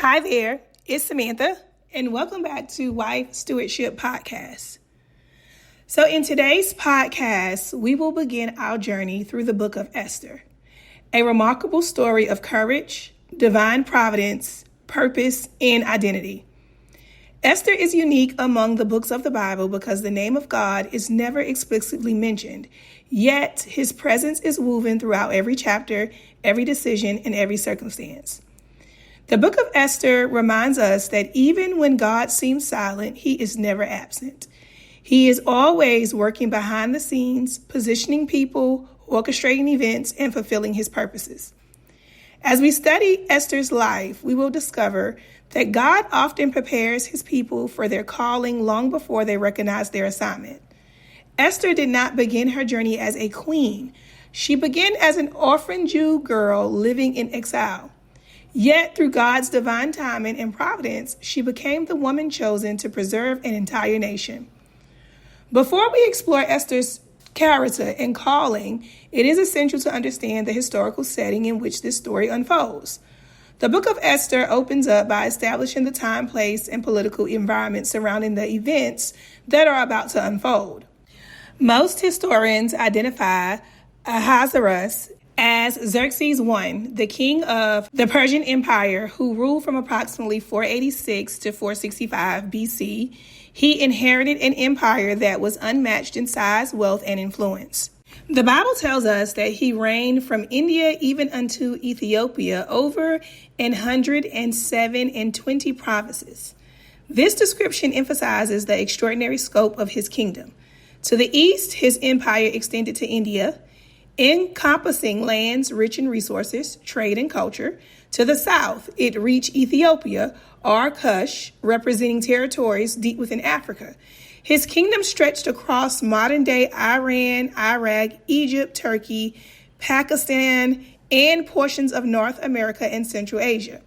Hi there, it's Samantha, and welcome back to Wife Stewardship Podcast. So in today's podcast, we will begin our journey through the book of Esther, a remarkable story of courage, divine providence, purpose, and identity. Esther is unique among the books of the Bible because the name of God is never explicitly mentioned, yet his presence is woven throughout every chapter, every decision, and every circumstance. The book of Esther reminds us that even when God seems silent, he is never absent. He is always working behind the scenes, positioning people, orchestrating events, and fulfilling his purposes. As we study Esther's life, we will discover that God often prepares his people for their calling long before they recognize their assignment. Esther did not begin her journey as a queen. She began as an orphan Jew girl living in exile. Yet, through God's divine timing and providence, she became the woman chosen to preserve an entire nation. Before we explore Esther's character and calling, it is essential to understand the historical setting in which this story unfolds. The book of Esther opens up by establishing the time, place, and political environment surrounding the events that are about to unfold. Most historians identify Ahasuerus as Xerxes I, the king of the Persian Empire, who ruled from approximately 486 to 465 BC. He inherited an empire that was unmatched in size, wealth, and influence. The Bible tells us that he reigned from India even unto Ethiopia over 120 provinces. This description emphasizes the extraordinary scope of his kingdom. To the east, his empire extended to India, encompassing lands rich in resources, trade, and culture. To the south, it reached Ethiopia, or Kush, representing territories deep within Africa. His kingdom stretched across modern-day Iran, Iraq, Egypt, Turkey, Pakistan, and portions of North America and Central Asia.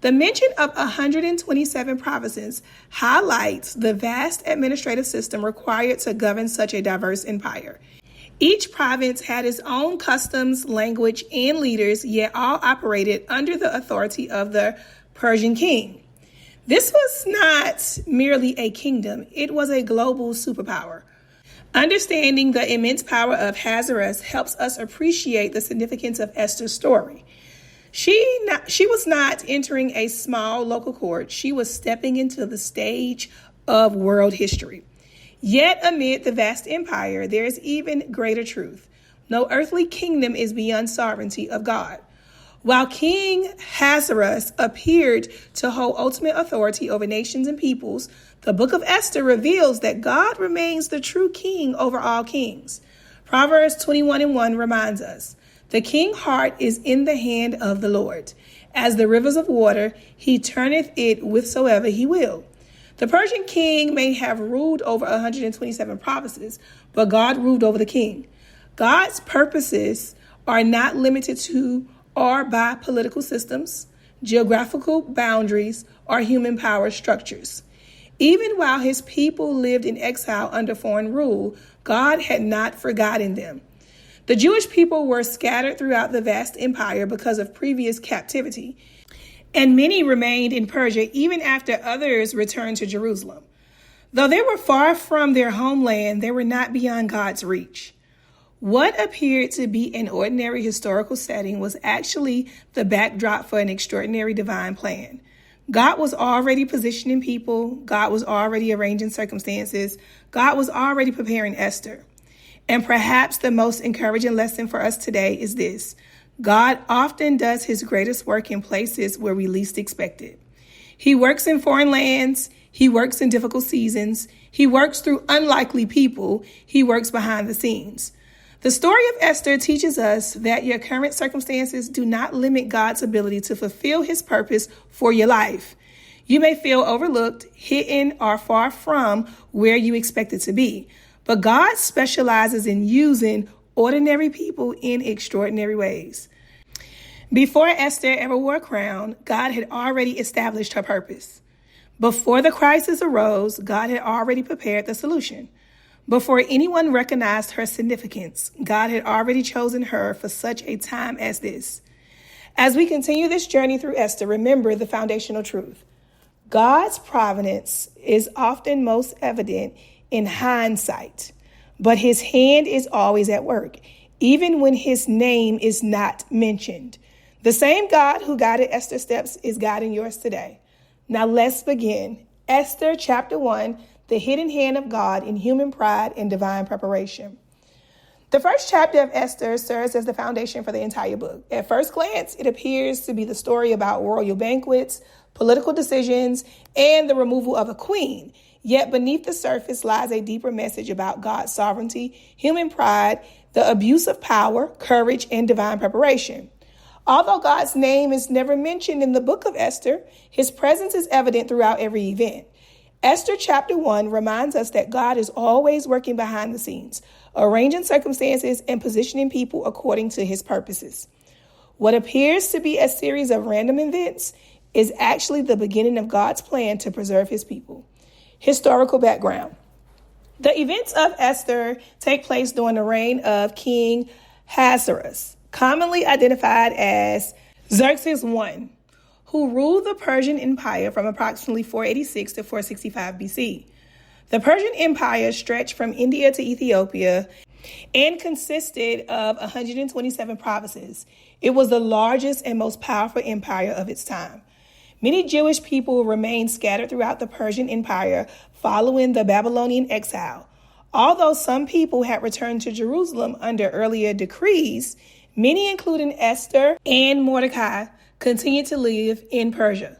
The mention of 127 provinces highlights the vast administrative system required to govern such a diverse empire. Each province had its own customs, language, and leaders, yet all operated under the authority of the Persian king. This was not merely a kingdom, it was a global superpower. Understanding the immense power of Ahasuerus helps us appreciate the significance of Esther's story. She was not entering a small local court, she was stepping into the stage of world history. Yet amid the vast empire, there is even greater truth. No earthly kingdom is beyond sovereignty of God. While King Ahasuerus appeared to hold ultimate authority over nations and peoples, the book of Esther reveals that God remains the true king over all kings. Proverbs 21:1 reminds us, "The king's heart is in the hand of the Lord. As the rivers of water, he turneth it whithersoever he will." The Persian king may have ruled over 127 provinces, but God ruled over the king. God's purposes are not limited to or by political systems, geographical boundaries, or human power structures. Even while his people lived in exile under foreign rule, God had not forgotten them. The Jewish people were scattered throughout the vast empire because of previous captivity, and many remained in Persia even after others returned to Jerusalem. Though they were far from their homeland, they were not beyond God's reach. What appeared to be an ordinary historical setting was actually the backdrop for an extraordinary divine plan. God was already positioning people. God was already arranging circumstances. God was already preparing Esther. And perhaps the most encouraging lesson for us today is this: God often does his greatest work in places where we least expect it. He works in foreign lands. He works in difficult seasons. He works through unlikely people. He works behind the scenes. The story of Esther teaches us that your current circumstances do not limit God's ability to fulfill his purpose for your life. You may feel overlooked, hidden, or far from where you expected to be, but God specializes in using ordinary people in extraordinary ways. Before Esther ever wore a crown, God had already established her purpose. Before the crisis arose, God had already prepared the solution. Before anyone recognized her significance, God had already chosen her for such a time as this. As we continue this journey through Esther, remember the foundational truth. God's providence is often most evident in hindsight, but his hand is always at work, even when his name is not mentioned. The same God who guided Esther's steps is guiding yours today. Now let's begin. Esther chapter 1, the hidden hand of God in human pride and divine preparation. The first chapter of Esther serves as the foundation for the entire book. At first glance, it appears to be the story about royal banquets, political decisions, and the removal of a queen. Yet beneath the surface lies a deeper message about God's sovereignty, human pride, the abuse of power, courage, and divine preparation. Although God's name is never mentioned in the book of Esther, his presence is evident throughout every event. Esther chapter 1 reminds us that God is always working behind the scenes, arranging circumstances and positioning people according to his purposes. What appears to be a series of random events is actually the beginning of God's plan to preserve his people. Historical background. The events of Esther take place during the reign of King Ahasuerus, commonly identified as Xerxes I, who ruled the Persian Empire from approximately 486 to 465 BC. The Persian Empire stretched from India to Ethiopia and consisted of 127 provinces. It was the largest and most powerful empire of its time. Many Jewish people remained scattered throughout the Persian Empire following the Babylonian exile. Although some people had returned to Jerusalem under earlier decrees, many, including Esther and Mordecai, continued to live in Persia.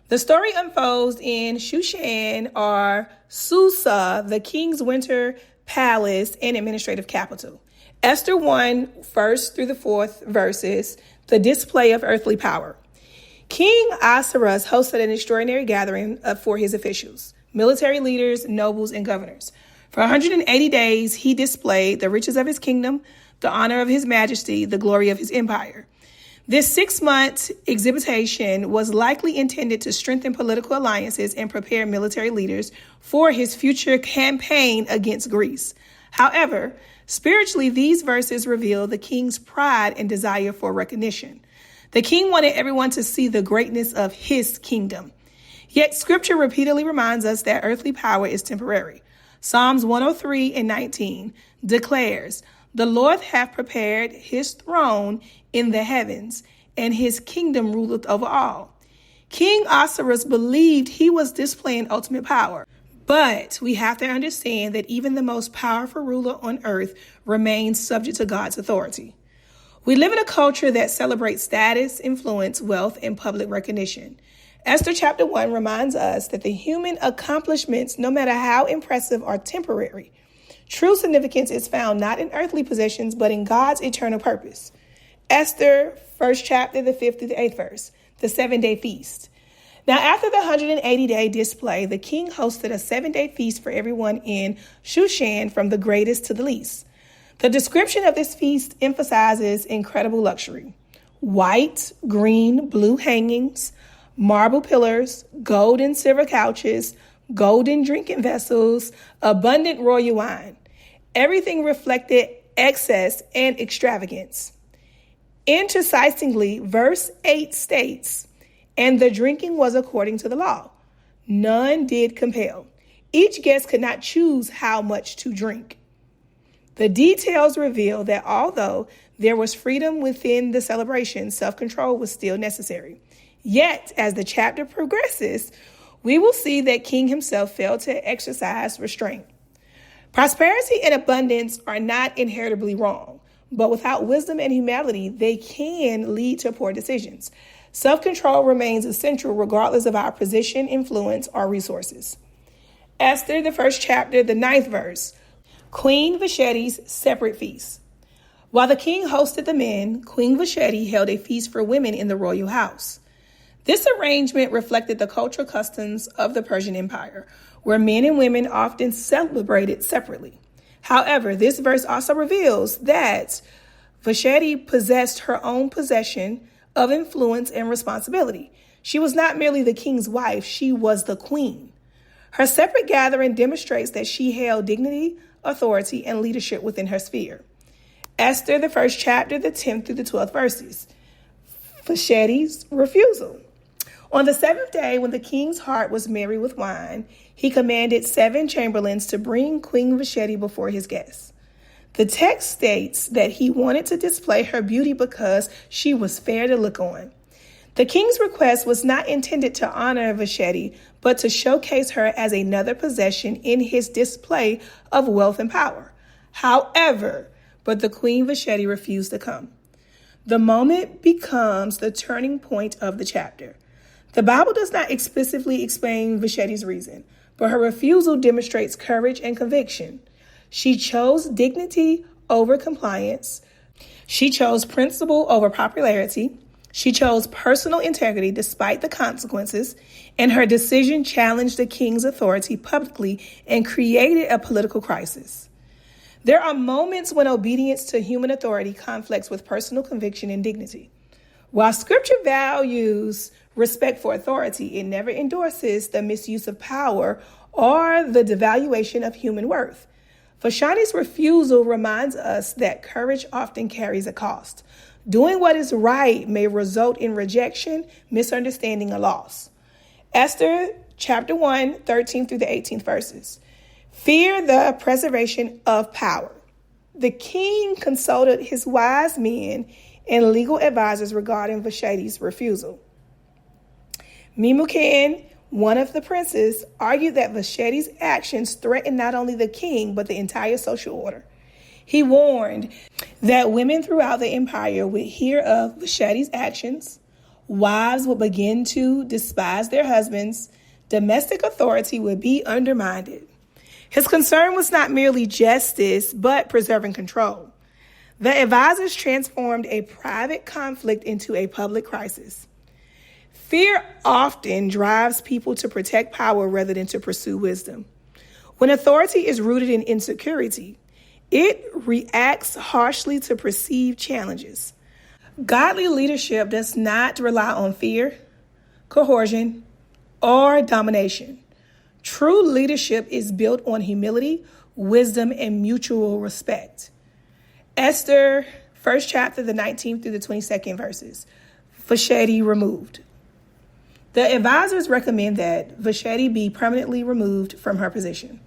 The story unfolds in Shushan, or Susa, the king's winter palace and administrative capital. Esther 1, 1st through the 4th verses, the display of earthly power. King Ahasuerus hosted an extraordinary gathering for his officials, military leaders, nobles, and governors. For 180 days, he displayed the riches of his kingdom, the honor of his majesty, the glory of his empire. This 6-month exhibition was likely intended to strengthen political alliances and prepare military leaders for his future campaign against Greece. However, spiritually, these verses reveal the king's pride and desire for recognition. The king wanted everyone to see the greatness of his kingdom. Yet scripture repeatedly reminds us that earthly power is temporary. Psalms 103 and 19 declares, "The Lord hath prepared his throne in the heavens, and his kingdom ruleth over all." King Ahasuerus believed he was displaying ultimate power. But we have to understand that even the most powerful ruler on earth remains subject to God's authority. We live in a culture that celebrates status, influence, wealth, and public recognition. Esther chapter 1 reminds us that the human accomplishments, no matter how impressive, are temporary. True significance is found not in earthly possessions, but in God's eternal purpose. Esther, 1st chapter, the 5th through the 8th verse, the 7-day feast. Now, after the 180-day display, the king hosted a 7-day feast for everyone in Shushan, from the greatest to the least. The description of this feast emphasizes incredible luxury. White, green, blue hangings, marble pillars, gold and silver couches, golden drinking vessels, abundant royal wine. Everything reflected excess and extravagance. Intercisingly, verse 8 states, "And the drinking was according to the law. None did compel. Each guest could not choose how much to drink." The details reveal that although there was freedom within the celebration, self-control was still necessary. Yet, as the chapter progresses, we will see that King himself failed to exercise restraint. Prosperity and abundance are not inheritably wrong, but without wisdom and humility, they can lead to poor decisions. Self-control remains essential regardless of our position, influence, or resources. Esther, the 1st chapter, the 9th verse, Queen Vashti's separate feast. While the king hosted the men, Queen Vashti held a feast for women in the royal house. This arrangement reflected the cultural customs of the Persian Empire, where men and women often celebrated separately. However, this verse also reveals that Vashti possessed her own possession of influence and responsibility. She was not merely the king's wife, she was the queen. Her separate gathering demonstrates that she held dignity, authority, and leadership within her sphere. Esther, the 1st chapter, the 10th through the 12th verses. Vashti's refusal. On the seventh day, when the king's heart was merry with wine, he commanded 7 chamberlains to bring Queen Vashti before his guests. The text states that he wanted to display her beauty because she was fair to look on. The king's request was not intended to honor Vashti, but to showcase her as another possession in his display of wealth and power. However, the Queen Vashti refused to come. The moment becomes the turning point of the chapter. The Bible does not explicitly explain Vashti's reason, but her refusal demonstrates courage and conviction. She chose dignity over compliance. She chose principle over popularity. She chose personal integrity despite the consequences, and her decision challenged the king's authority publicly and created a political crisis. There are moments when obedience to human authority conflicts with personal conviction and dignity. While Scripture values respect for authority, it never endorses the misuse of power or the devaluation of human worth. Vashti's refusal reminds us that courage often carries a cost. Doing what is right may result in rejection, misunderstanding, or loss. Esther chapter 1, 13 through the 18th verses. Fear the preservation of power. The king consulted his wise men and legal advisors regarding Vashti's refusal. Memucan, one of the princes, argued that Vashti's actions threatened not only the king, but the entire social order. He warned that women throughout the empire would hear of Vashti's actions, wives would begin to despise their husbands, domestic authority would be undermined. His concern was not merely justice, but preserving control. The advisors transformed a private conflict into a public crisis. Fear often drives people to protect power rather than to pursue wisdom. When authority is rooted in insecurity, it reacts harshly to perceived challenges. Godly leadership does not rely on fear, coercion, or domination. True leadership is built on humility, wisdom, and mutual respect. Esther, 1st chapter, the 19th through the 22nd verses. Vashti removed. The advisors recommend that Vashti be permanently removed from her position.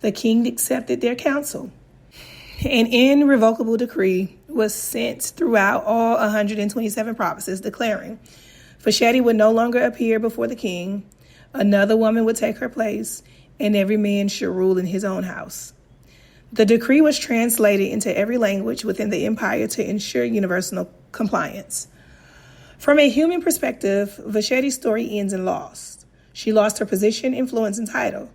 The king accepted their counsel. An irrevocable decree was sent throughout all 127 provinces declaring Vashti would no longer appear before the king, another woman would take her place, and every man should rule in his own house. The decree was translated into every language within the empire to ensure universal compliance. From a human perspective, Vashti's story ends in loss. She lost her position, influence, and title.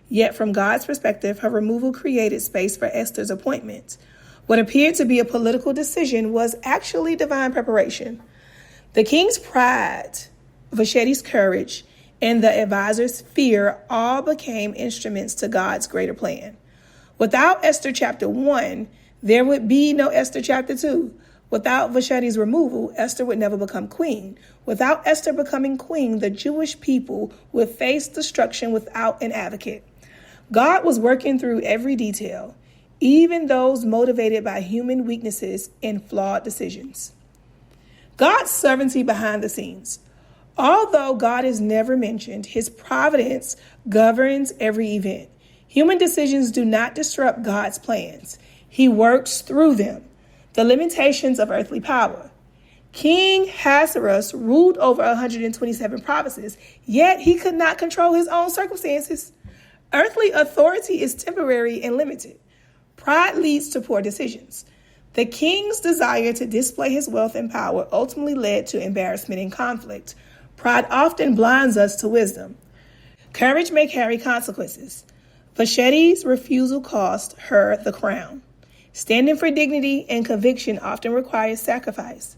Yet from God's perspective, her removal created space for Esther's appointment. What appeared to be a political decision was actually divine preparation. The king's pride, Vashti's courage, and the advisors' fear all became instruments to God's greater plan. Without Esther chapter 1, there would be no Esther chapter 2. Without Vashti's removal, Esther would never become queen. Without Esther becoming queen, the Jewish people would face destruction without an advocate. God was working through every detail, even those motivated by human weaknesses and flawed decisions. God's sovereignty behind the scenes. Although God is never mentioned, his providence governs every event. Human decisions do not disrupt God's plans. He works through them. The limitations of earthly power. King Ahasuerus ruled over 127 provinces, yet he could not control his own circumstances. Earthly authority is temporary and limited. Pride leads to poor decisions. The king's desire to display his wealth and power ultimately led to embarrassment and conflict. Pride often blinds us to wisdom. Courage may carry consequences. Vashti's refusal cost her the crown. Standing for dignity and conviction often requires sacrifice.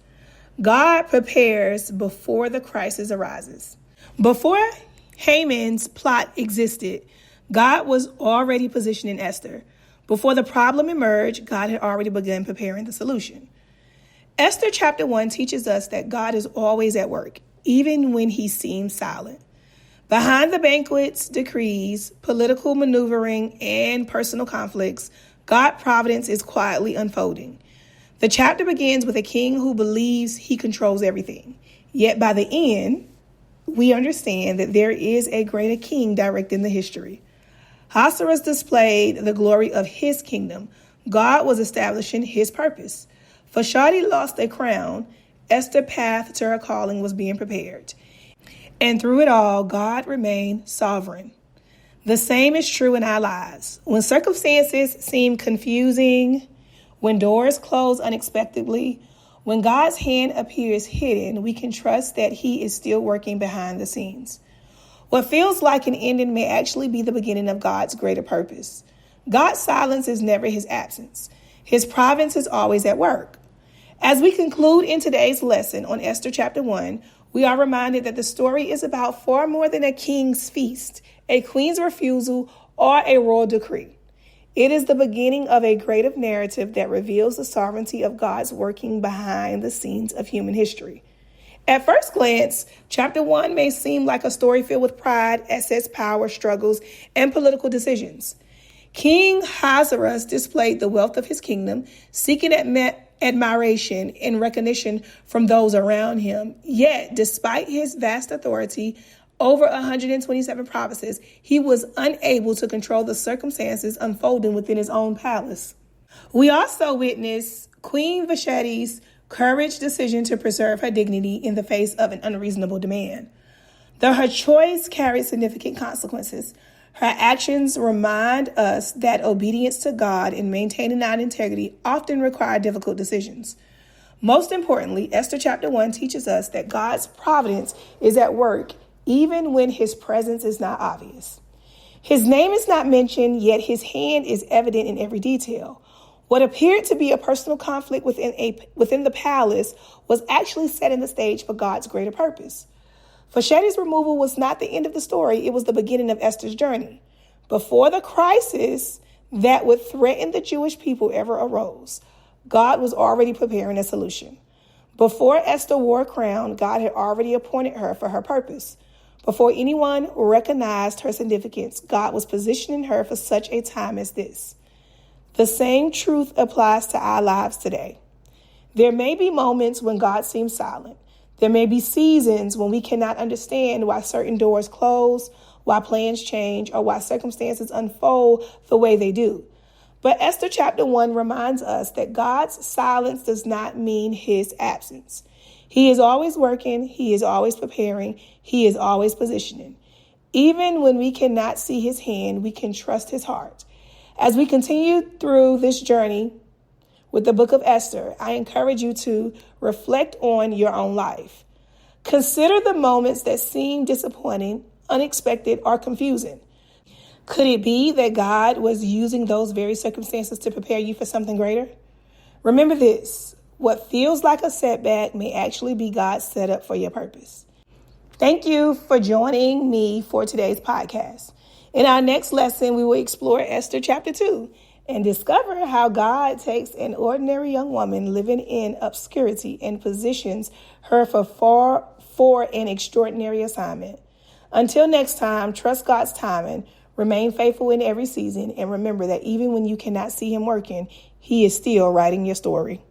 God prepares before the crisis arises. Before Haman's plot existed, God was already positioning Esther. Before the problem emerged, God had already begun preparing the solution. Esther chapter 1 teaches us that God is always at work, even when he seems silent. Behind the banquets, decrees, political maneuvering, and personal conflicts, God's providence is quietly unfolding. The chapter begins with a king who believes he controls everything. Yet by the end, we understand that there is a greater king directing the history. Ahasuerus displayed the glory of his kingdom. God was establishing his purpose. Vashti lost a crown. Esther's path to her calling was being prepared. And through it all, God remained sovereign. The same is true in our lives. When circumstances seem confusing, when doors close unexpectedly, when God's hand appears hidden, we can trust that he is still working behind the scenes. What feels like an ending may actually be the beginning of God's greater purpose. God's silence is never his absence. His providence is always at work. As we conclude in today's lesson on Esther chapter 1, we are reminded that the story is about far more than a king's feast, a queen's refusal, or a royal decree. It is the beginning of a greater narrative that reveals the sovereignty of God's working behind the scenes of human history. At first glance, chapter 1 may seem like a story filled with pride, excess power, struggles, and political decisions. King Ahasuerus displayed the wealth of his kingdom, seeking admiration and recognition from those around him. Yet, despite his vast authority over 127 provinces, he was unable to control the circumstances unfolding within his own palace. We also witness Queen Vashti's courage decision to preserve her dignity in the face of an unreasonable demand. Though her choice carried significant consequences, her actions remind us that obedience to God and maintaining our integrity often require difficult decisions. Most importantly, Esther chapter 1 teaches us that God's providence is at work even when his presence is not obvious. His name is not mentioned, yet his hand is evident in every detail. What appeared to be a personal conflict within the palace was actually setting the stage for God's greater purpose. Vashti's removal was not the end of the story. It was the beginning of Esther's journey. Before the crisis that would threaten the Jewish people ever arose, God was already preparing a solution. Before Esther wore a crown, God had already appointed her for her purpose. Before anyone recognized her significance, God was positioning her for such a time as this. The same truth applies to our lives today. There may be moments when God seems silent. There may be seasons when we cannot understand why certain doors close, why plans change, or why circumstances unfold the way they do. But Esther chapter 1 reminds us that God's silence does not mean his absence. He is always working. He is always preparing. He is always positioning. Even when we cannot see his hand, we can trust his heart. As we continue through this journey with the book of Esther, I encourage you to reflect on your own life. Consider the moments that seem disappointing, unexpected, or confusing. Could it be that God was using those very circumstances to prepare you for something greater? Remember this, what feels like a setback may actually be God's setup for your purpose. Thank you for joining me for today's podcast. In our next lesson, we will explore Esther chapter 2 and discover how God takes an ordinary young woman living in obscurity and positions her for an extraordinary assignment. Until next time, trust God's timing, remain faithful in every season, and remember that even when you cannot see him working, he is still writing your story.